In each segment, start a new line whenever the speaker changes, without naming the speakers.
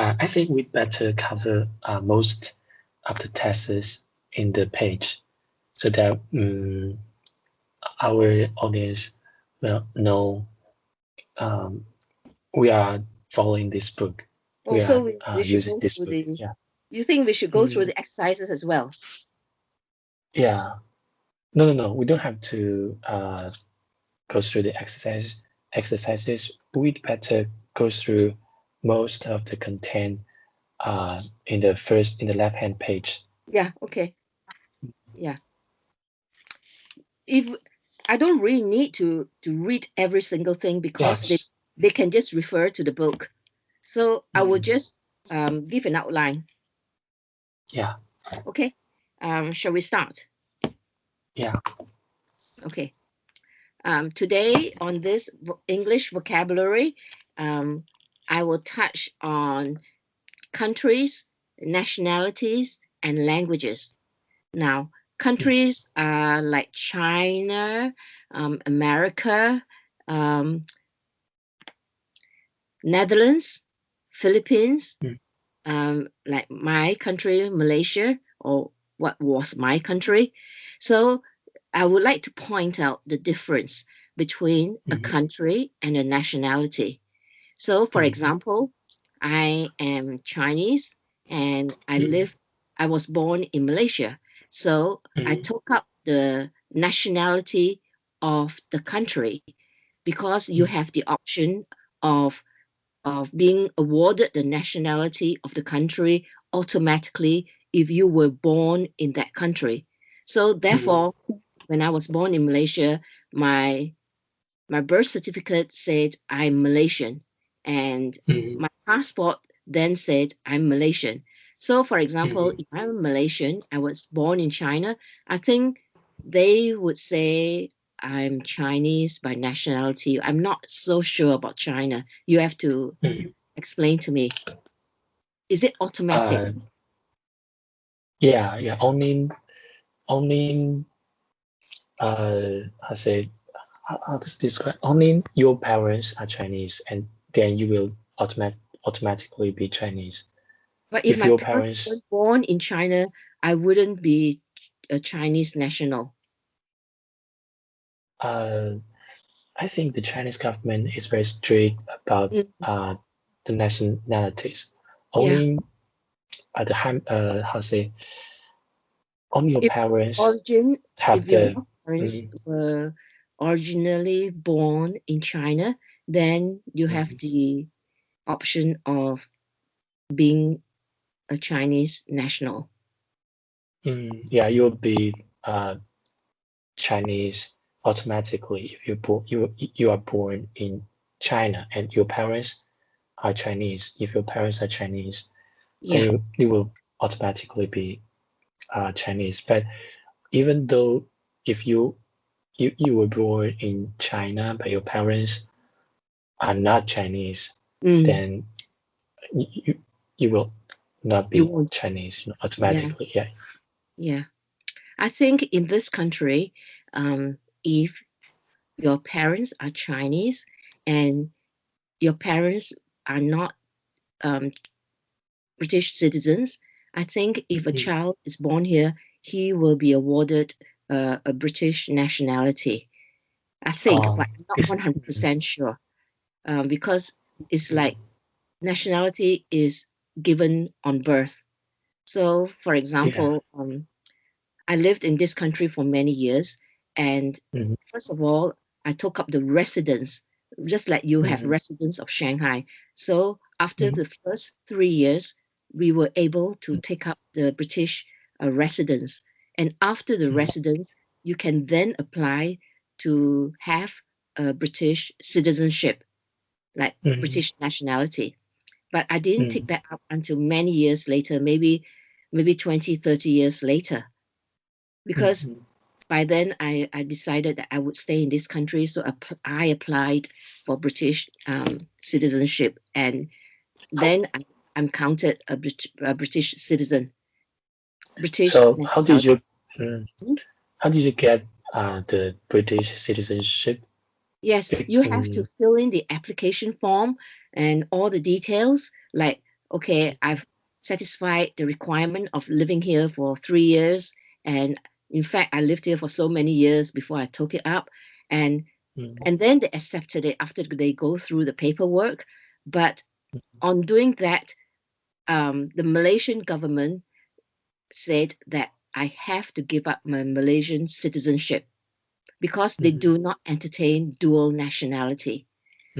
I think we'd better cover most of the tests in the page so that our audience will know we are following this book. We are
Also, we should
using
go
this
through
book.
the.
Yeah.
You think we should go through the exercises as well?
Yeah. No. We don't have to go through the exercises. We'd better go through most of the content in the left-hand page.
Yeah. Okay. Yeah. If I don't really need to read every single thing because
Yes.
they can just refer to the book. So I will just give an outline.
Yeah.
Okay. Shall we start?
Yeah.
Okay. Today on this English vocabulary, I will touch on countries, nationalities, and languages. Now, countries are like China, America, um, Netherlands, Philippines,
Mm.
like my country, Malaysia, or what was my country. So I would like to point out the difference between a country and a nationality. So, for example, I am Chinese and I was born in Malaysia. So I took up the nationality of the country because you have the option of being awarded the nationality of the country automatically if you were born in that country. So therefore, when I was born in Malaysia, my birth certificate said I'm Malaysian, and my passport then said I'm Malaysian. So, for example, if I'm Malaysian, I was born in China, I think they would say I'm Chinese by nationality. I'm not so sure about China. You have to explain to me. Is it automatic?
Yeah. Only I say how to describe only your parents are Chinese and then you will automatically be Chinese.
But if
If
my
your
parents
parents
were born in China, I wouldn't be a Chinese national.
uh I think the Chinese government is very strict about
Mm,
the nationalities.
yeah.
Only at the how to say only your
If
parents
origin,
have
if your
the
parents
mm,
were originally born in China, then you have
mm,
the option of being a Chinese national.
yeah, you'll be Chinese automatically if you are born in China and your parents are Chinese. If your parents are Chinese, then
Yeah,
you will automatically be Chinese. But even though if you were born in China but your parents are not Chinese,
mm,
then you you will not
you
be
won't.
Chinese,
Yeah,
automatically. Yeah.
yeah. I think in this country, if your parents are Chinese and your parents are not um, British citizens, I think if a
Mm.
child is born here, he will be awarded a British nationality. I think, but I'm not
It's
100% sure because it's like nationality is given on birth. So, for
yeah.
example, I lived in this country for many years, and
Mhm,
first of all, I took up the residence, just like you have
mhm,
residence of Shanghai. So after
mhm,
the first 3 years, we were able to take up the British residence, and after the
mhm,
residence, you can then apply to have a British citizenship, like
mhm,
British nationality. But I didn't take
mhm,
that up until many years later, maybe 20, 30 years later, because
mhm.
by then I decided that I would stay in this country. So I applied for British citizenship, and
How,
then I'm counted a British citizen, British
so
nationality.
how did you get the British citizenship?
Yes, you have to fill in the application form and all the details, like okay, I've satisfied the requirement of living here for 3 years. And in fact, I lived here for so many years before I took it up. And
mm,
and then they accepted it after they go through the paperwork. But on doing that, the Malaysian government said that I have to give up my Malaysian citizenship because they
mm,
do not entertain dual nationality.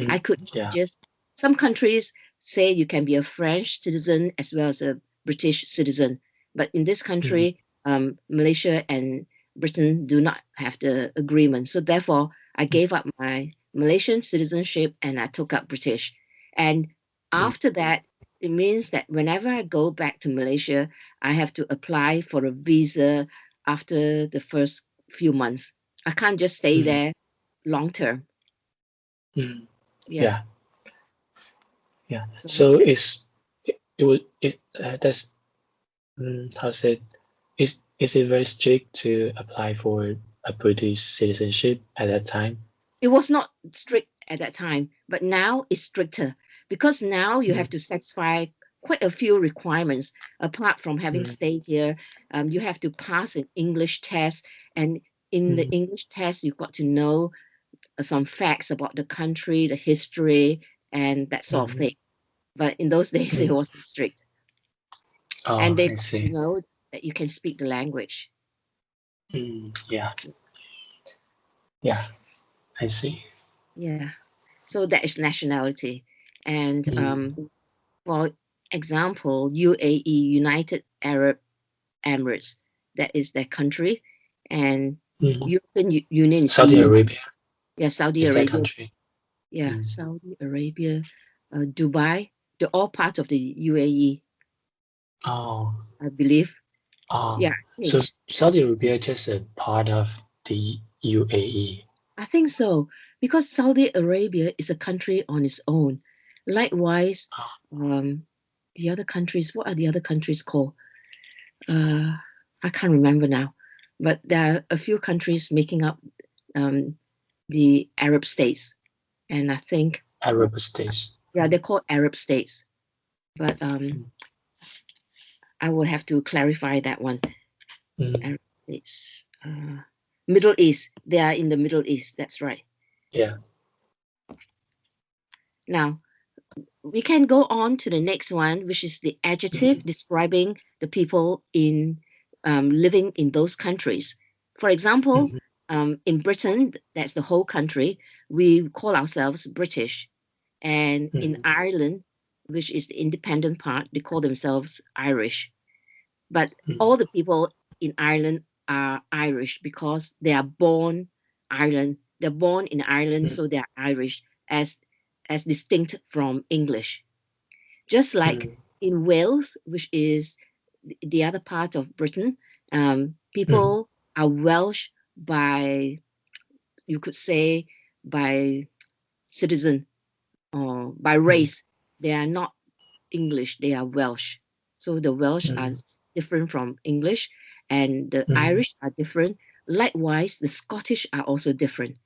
I
mm,
could
yeah.
just, some countries say you can be a French citizen as well as a British citizen. But in this
Mm,
country, Malaysia and Britain do not have the agreement. So therefore, I
mm,
gave up my Malaysian citizenship and I took up British. And
mm,
after that, it means that whenever I go back to Malaysia, I have to apply for a visa after the first few months. I can't just stay
mm,
there long term.
mm.
Yeah.
Yeah, yeah.
So
So it would it that's how said is it very strict to apply for a British citizenship at that time?
it was not strict at that time, but now it's stricter because now you have
Mm,
to satisfy quite a few requirements. Apart from having
mm,
stayed here, you have to pass an English test, and in the
mm,
English test, you've got to know some facts about the country, the history, and that sort of
mm,
thing. But in those days, it
mm.
wasn't strict, and
Oh,
they
I
you
see.
know that you can speak the language.
Yeah, yeah, I see.
Yeah, so that is nationality, and
Mm,
for example, UAE, United Arab Emirates, that is their country, and
mm.
European Union is
Saudi
EU.
Arabia
Yeah, Saudi
is that
Arabia.
country.
Yeah,
Mm.
Saudi Arabia, Dubai. They're all part of the UAE,
Oh,
I believe. Yeah,
um, so Saudi Arabia just a part of the UAE.
I think so because Saudi Arabia is a country on its own. Likewise,
Oh,
um, the other countries. What are the other countries called? Uh, I can't remember now, but there are a few countries making up um, the Arab states, and I think
Arab states.
yeah, they're called Arab states. But
Mm,
I will have to clarify that one.
mm,
Arab states, Middle East. They are in the Middle East. That's right.
yeah.
Now we can go on to the next one, which is the adjective
Mm,
describing the people in living in those countries. For example,
mm,
in Britain, that's the whole country, we call ourselves British. And in
mm,
Ireland, which is the independent part, they call themselves Irish. But
mm,
all the people in Ireland are Irish because they are born Ireland. They're born in Ireland,
mm,
so they are Irish as distinct from English. Just like
mm,
in Wales, which is the other part of Britain,
mm,
people are Welsh by, you could say, by citizen or by
mm,
race. They are not English, they are Welsh. So the Welsh are
mm,
different from English, and the
mm,
Irish are different. Likewise, the Scottish are also different.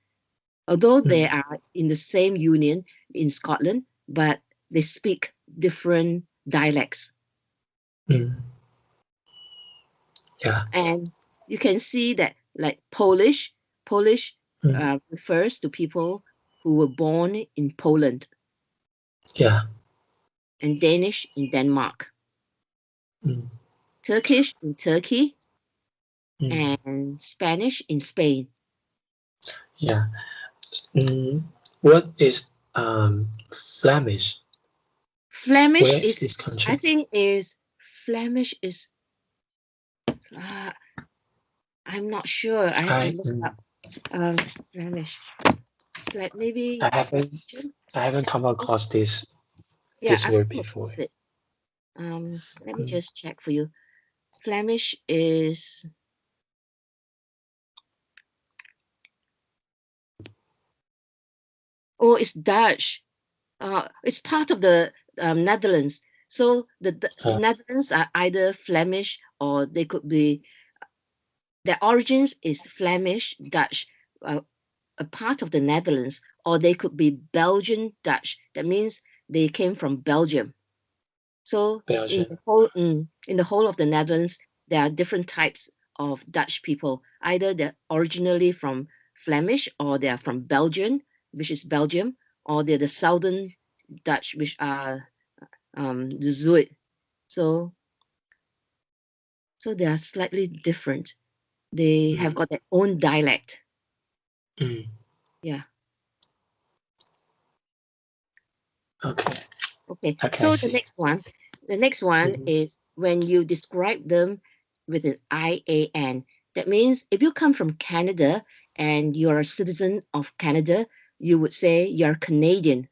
Although they
mm,
are in the same union in Scotland, but they speak different dialects.
mm. Yeah.
And you can see that, like Polish
Mm,
refers to people who were born in Poland,
yeah.
and Danish in Denmark,
Mm,
Turkish in Turkey,
mm,
and Spanish in Spain.
yeah. What is Flemish?
Flemish
Where is
is,
this
I
country?
think, is Flemish is. I'm not sure. I have to
I
look
mm,
up Flemish. It's like maybe.
I haven't I haven't come across
Yeah,
this
I've
word
come
before.
across it. Let me
Mm,
just check for you. Flemish is. Oh, it's Dutch. It's part of the Netherlands. So the
uh,
Netherlands are either Flemish or they could be, their origins is Flemish, Dutch, uh, a part of the Netherlands, or they could be Belgian Dutch. That means they came from Belgium. So
Belgium.
in the whole of the Netherlands, there are different types of Dutch people. Either they're originally from Flemish, or they're from Belgium, which is Belgium, or they're the Southern Dutch, which are the Zuid. So they are slightly different. They have got their own dialect.
Mm.
Yeah.
Okay.
Okay.
Okay, I
So
see.
the next one
Mhm.
is when you describe them with an IAN. That means if you come from Canada and you're a citizen of Canada, you would say you're Canadian.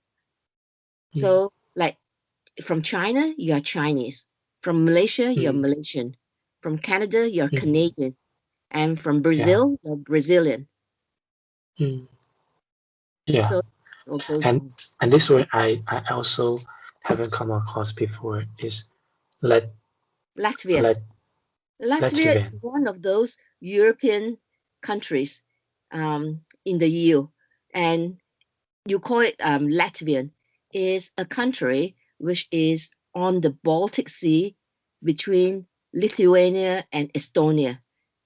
Mm.
So, like from China, you're Chinese. From Malaysia, you're
Mm.
Malaysian. From Canada, you're
Mm.
Canadian. And from
Yeah.
Brazil, you're Brazilian.
Mm. Yeah.
So of those
And this word I also haven't come across before is let
Latvia.
let
Latvia is
Latvian.
one of those European countries in the EU, and you call it Latvian. Is a country which is on the Baltic Sea between Lithuania and Estonia.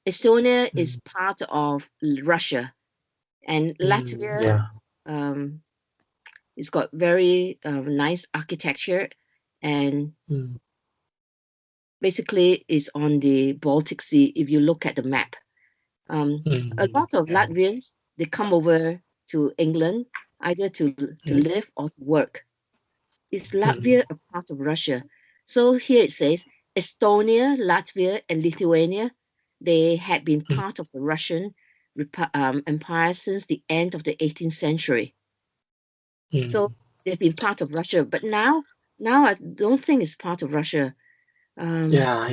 Estonia is
Mm.
part of Russia, and
Mm.
Latvia
Yeah.
um, it's got very nice architecture, and
Mm.
basically is on the Baltic Sea if you look at the map. A
Mm.
lot of
Yeah.
Latvians, they come over to England either to
Mm.
live or to work. Is
Mm.
Latvia a part of Russia? So here it says Estonia, Latvia, and Lithuania, they had been
Mm.
part of the Russian Empire since the end of the 18th century. So
Mm.
they've been part of Russia, but now I don't think it's part of Russia. Um,
Yeah,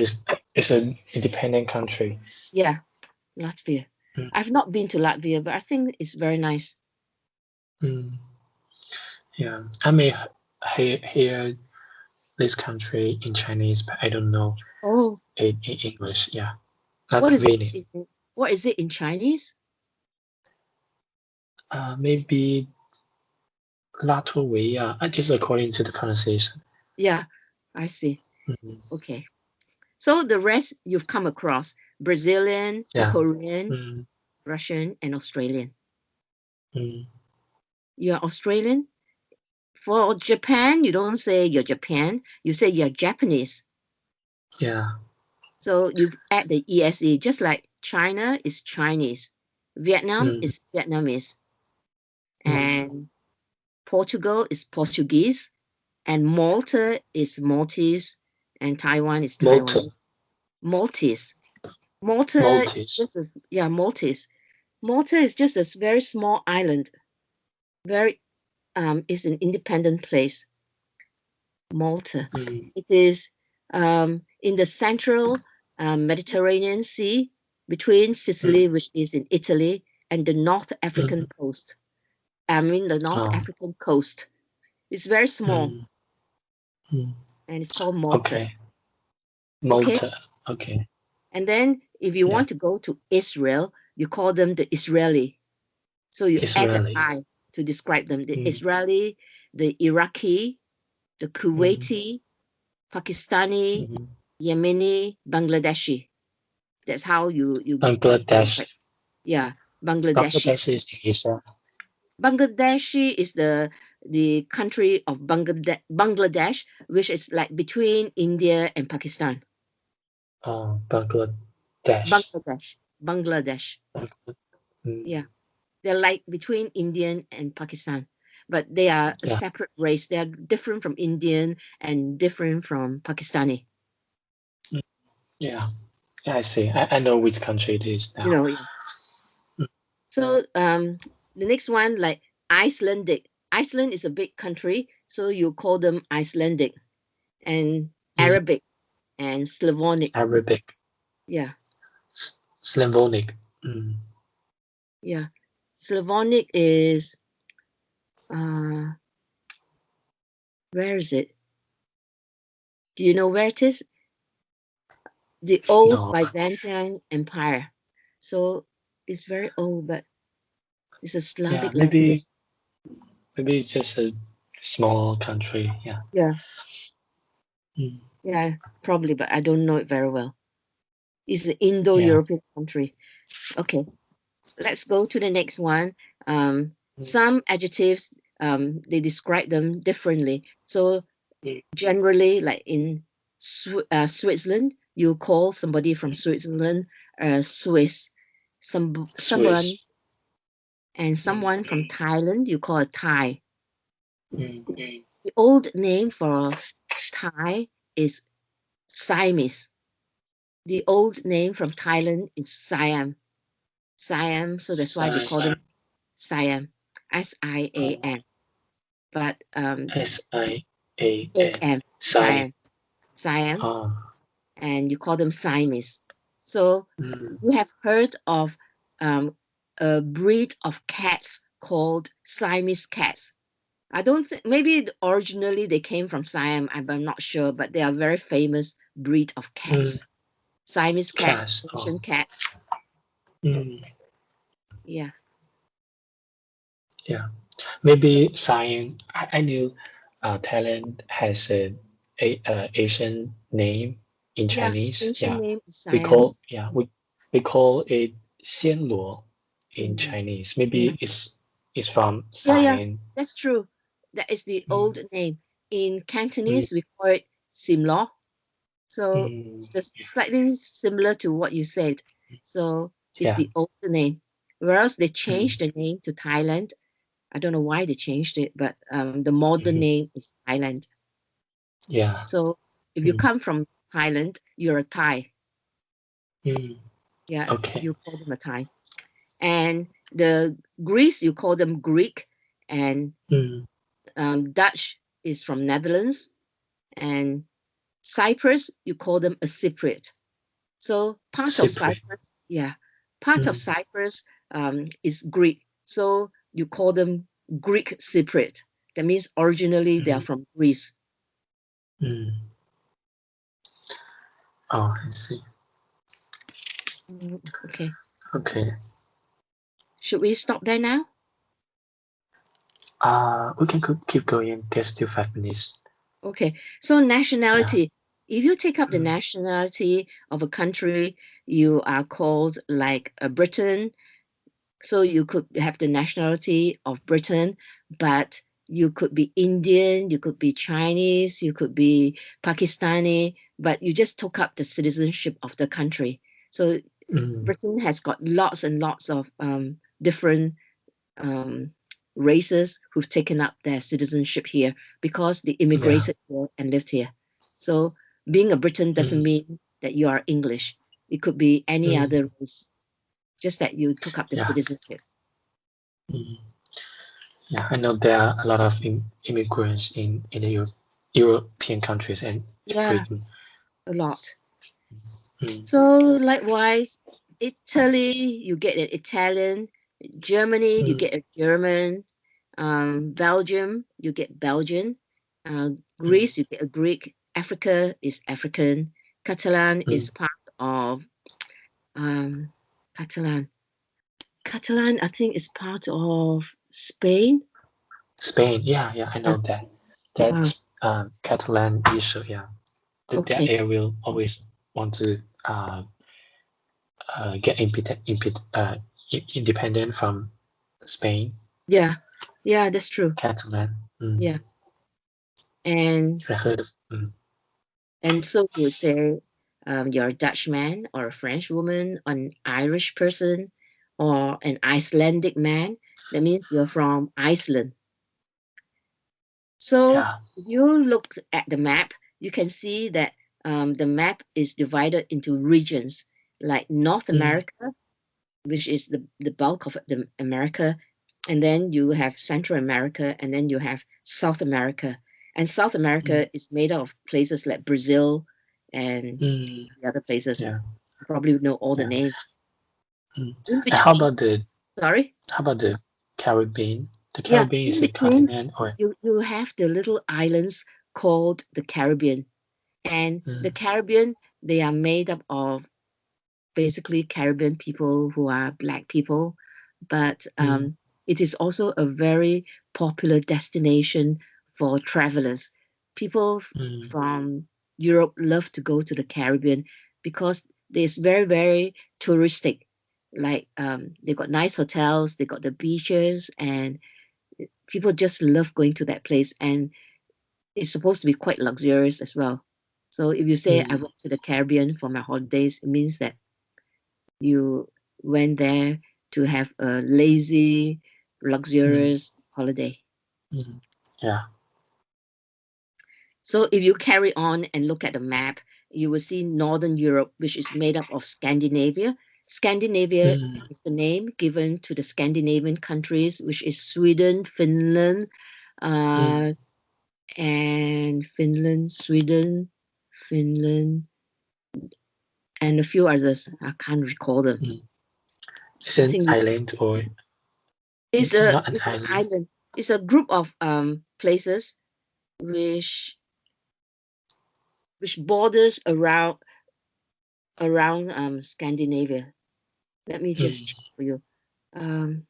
it's an independent country.
yeah, Latvia.
Mm.
I've not been to Latvia, but I think it's very nice.
Mm. Yeah, I may hear this country in Chinese, but I don't know
Oh,
in English. Yeah,
what is it?
Latvian.
What is it in Chinese?
Maybe Latvia, just according to the pronunciation.
Yeah, I see.
Mm.
Okay. So the rest you've come across Brazilian,
Yeah.
Korean,
Mm.
Russian, and Australian.
Mm.
You're Australian. For Japan, you don't say you're Japan, you say you're Japanese.
Yeah.
So you add the ESE, just like China is Chinese, Vietnam
Mm.
is Vietnamese,
Mm.
and Portugal is Portuguese, and Malta is Maltese, and Taiwan is
Malta.
Taiwanese. Maltese. Malta,
Maltese.
this is yeah, Maltese. Malta is just a very small island. Very is an independent place. Malta.
Mm.
It is in the central Mediterranean Sea between
Mm.
Sicily, which is in Italy, and the North African
Mm.
coast. I mean the North
Oh.
African coast. It's very small,
Mm. Mm.
and it's called Malta.
Okay.
Okay.
Malta. Okay.
And then if you
Yeah.
want to go to Israel, you call them the Israeli. So you add an
Israeli.
I to describe them. The
Mm.
Israeli, the Iraqi, the
Mm.
Kuwaiti, Pakistani,
Mm.
Yemeni, Bangladeshi. That's how you
Bangladesh.
describe. Yeah, Bangladeshi.
Bangladesh is in Israel.
Bangladeshi is the country of Bangladesh, which is like between India and Pakistan.
Oh, Bangladesh.
Bangladesh.
Mm.
Yeah, they're like between Indian and Pakistan, but they are a
Yeah.
separate race. They are different from Indian and different from Pakistani.
Mm. Yeah. Yeah, I see. I know which country it is
You
now.
know, yeah.
Mm.
So the next one, like Icelandic. Iceland is a big country, so you call them Icelandic, and
Mm.
Arabic and Slavonic.
Arabic.
Yeah,
Slavonic. Mm.
yeah. Slavonic is uh where is it? Do you know where it is? The old
No.
Byzantine Empire. So it's very old, but it's a
Yeah,
Slavic language.
maybe it's just a small country. Yeah.
Yeah.
mm,
Yeah, probably, but I don't know it very well. It's an
yeah.
Indo-European country. Okay, let's go to the next one.
Mm,
Some adjectives, they describe them differently. So
mm,
generally, like in Switzerland, you call somebody from Switzerland Swiss. Someone
Swiss.
and
Mm,
someone from Thailand, you call a Thai.
mm,
The old name for Thai is Siamese. The old name from Thailand is Siam. Siam, so that's why they call
Siam.
them Siam, Siam. But
Siam.
AM,
Siam.
Siam, Siam,
Oh.
and you call them Siamese. So
Mm,
you have heard of um, a breed of cats called Siamese cats. I don't think maybe originally they came from Siam. I'm not sure, but they are very famous breed of
mm,
cats. Siamese cats,
cash.
Persian
Oh.
cats.
Mm,
Yeah,
yeah. Maybe Siam. I knew Thailand has a Asian name in
yeah.
Chinese.
Ancient
Yeah.
name is
We
Siam.
call yeah we call it xian luo in
Jin.
Chinese.
Yeah,
Maybe it's from
yeah, yeah.
Siam.
That's true. That is the old
Mm,
name. In
mm,
Cantonese, we call it Simlo. So
mm,
it's just slightly similar to what you said. So it's
yeah.
the old name. Whereas they
Mm,
changed the name to Thailand. I don't know why they changed it, but the modern
mhm,
name is Thailand.
yeah.
So if you
Mm,
come from Thailand, you're a Thai.
mm,
Yeah,
okay.
you call them a Thai. And the Greece, you call them Greek, and
Mm,
Dutch is from Netherlands, and Cyprus, you call them a Cypriot. So part of
Cypriot.
Cyprus, yeah, part of
Mm,
Cyprus is Greek. So you call them Greek Cypriot. That means originally they are
mm,
from Greece.
mm. Oh, I see.
Okay.
Okay.
Should we stop there now?
We can keep going. There's still 5 minutes.
Okay. So
Yeah.
nationality. If you take up the
Mm,
nationality of a country, you are called like a Briton. So you could have the nationality of Britain, but you could be Indian, you could be Chinese, you could be Pakistani, but you just took up the citizenship of the country. So
mm,
Britain has got lots and lots of different um, races who've taken up their citizenship here because they
yeah.
immigrated here and lived here. So being a Briton doesn't
Mm,
mean that you are English. It could be any
mm,
other race, just that you took up the
yeah.
citizenship.
Mm, yeah. I know there are a lot of immigrants in the European countries and in
Yeah,
Britain.
a lot.
Mm,
So likewise, Italy, you get an Italian. Germany, you
mm,
get a German. Belgium, you get Belgian.
mm,
Greece, you get a Greek. Africa is African. Catalan
mm.
is part of um, Catalan. Catalan, I think, is part of Spain.
Spain. Yeah, yeah. I
Yeah.
know that.
Uh,
That's Catalan issue. Yeah. That
okay.
area will always want to get independent from Spain.
Yeah. Yeah, that's true.
Catalan. Mm.
Yeah. And
I heard of. Mm,
so you would say you're a Dutch man or a French woman, an Irish person, or an Icelandic man. That means you're from Iceland. So
yeah.
if you look at the map, you can see that the map is divided into regions, like North
Mm,
America, which is the bulk of the America, and then you have Central America, and then you have South America. And South
mm,
America is made up of places like Brazil and
mm,
the other places.
yeah.
You probably know all the
Yeah.
names.
Mm.
In
And how
between,
about the
sorry,
Caribbean? The
yeah,
Caribbean
in
is a
between,
continent, or
you have the little islands called the Caribbean. And the
mm,
Caribbean, they are made up of basically Caribbean people who are Black people, but
mm,
it is also a very popular destination for travelers. People
mm,
from Europe love to go to the Caribbean because it's very, very touristic. Like they got nice hotels, they got the beaches, and people just love going to that place. And it's supposed to be quite luxurious as well. So if you say I
mm,
went to the Caribbean for my holidays, it means that you went there to have a lazy,
mm,
luxurious holiday.
mm. Yeah.
So if you carry on and look at the map, you will see Northern Europe, which is made up of Scandinavia. Scandinavia
Mm,
is the name given to the Scandinavian countries, which is Sweden, Finland,
mm,
uh, and Finland, Sweden, Finland, and a few others. I can't recall them.
mm. Is
I
it an
think
island or not an
it's an
island?
island. It's a group of places which borders around Scandinavia. Let me just check
Mm,
for you. Um,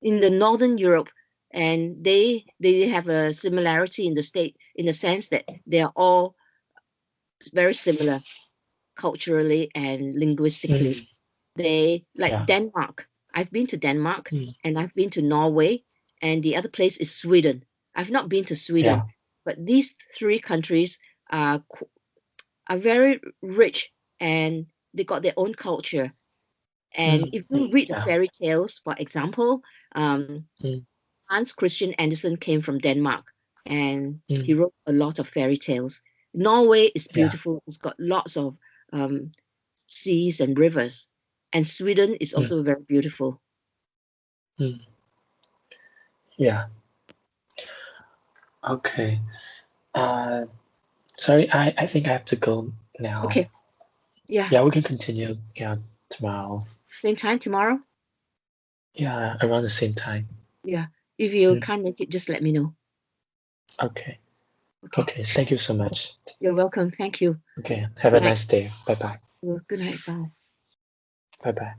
in the Northern Europe, and they have a similarity in the state in the sense that they are all very similar culturally and linguistically.
mm.
They like
Yeah.
Denmark. I've been to Denmark
Mm,
and I've been to Norway, and the other place is Sweden. I've not been to Sweden,
yeah.
but these three countries are very rich and they got their own culture. And
Mm,
if you read the
yeah.
fairy tales, for example,
Mm,
Hans Christian Andersen came from Denmark and he
mm,
wrote a lot of fairy tales. Norway is
yeah.
beautiful, it's got lots of um, seas and rivers. And Sweden is
Mm,
also very beautiful.
mm, yeah. Okay. Uh, sorry, I think I have to go now.
Okay, yeah,
Yeah, we can continue. Yeah, tomorrow.
same time tomorrow.
Yeah, around the same time.
Yeah, if you
Mm,
can't make it, just let me know.
okay.
Okay,
Okay. Thank you so much.
you're welcome. Thank you.
Okay. Have
Good
a
night.
nice day. Bye bye.
Good night. Bye.
Bye bye.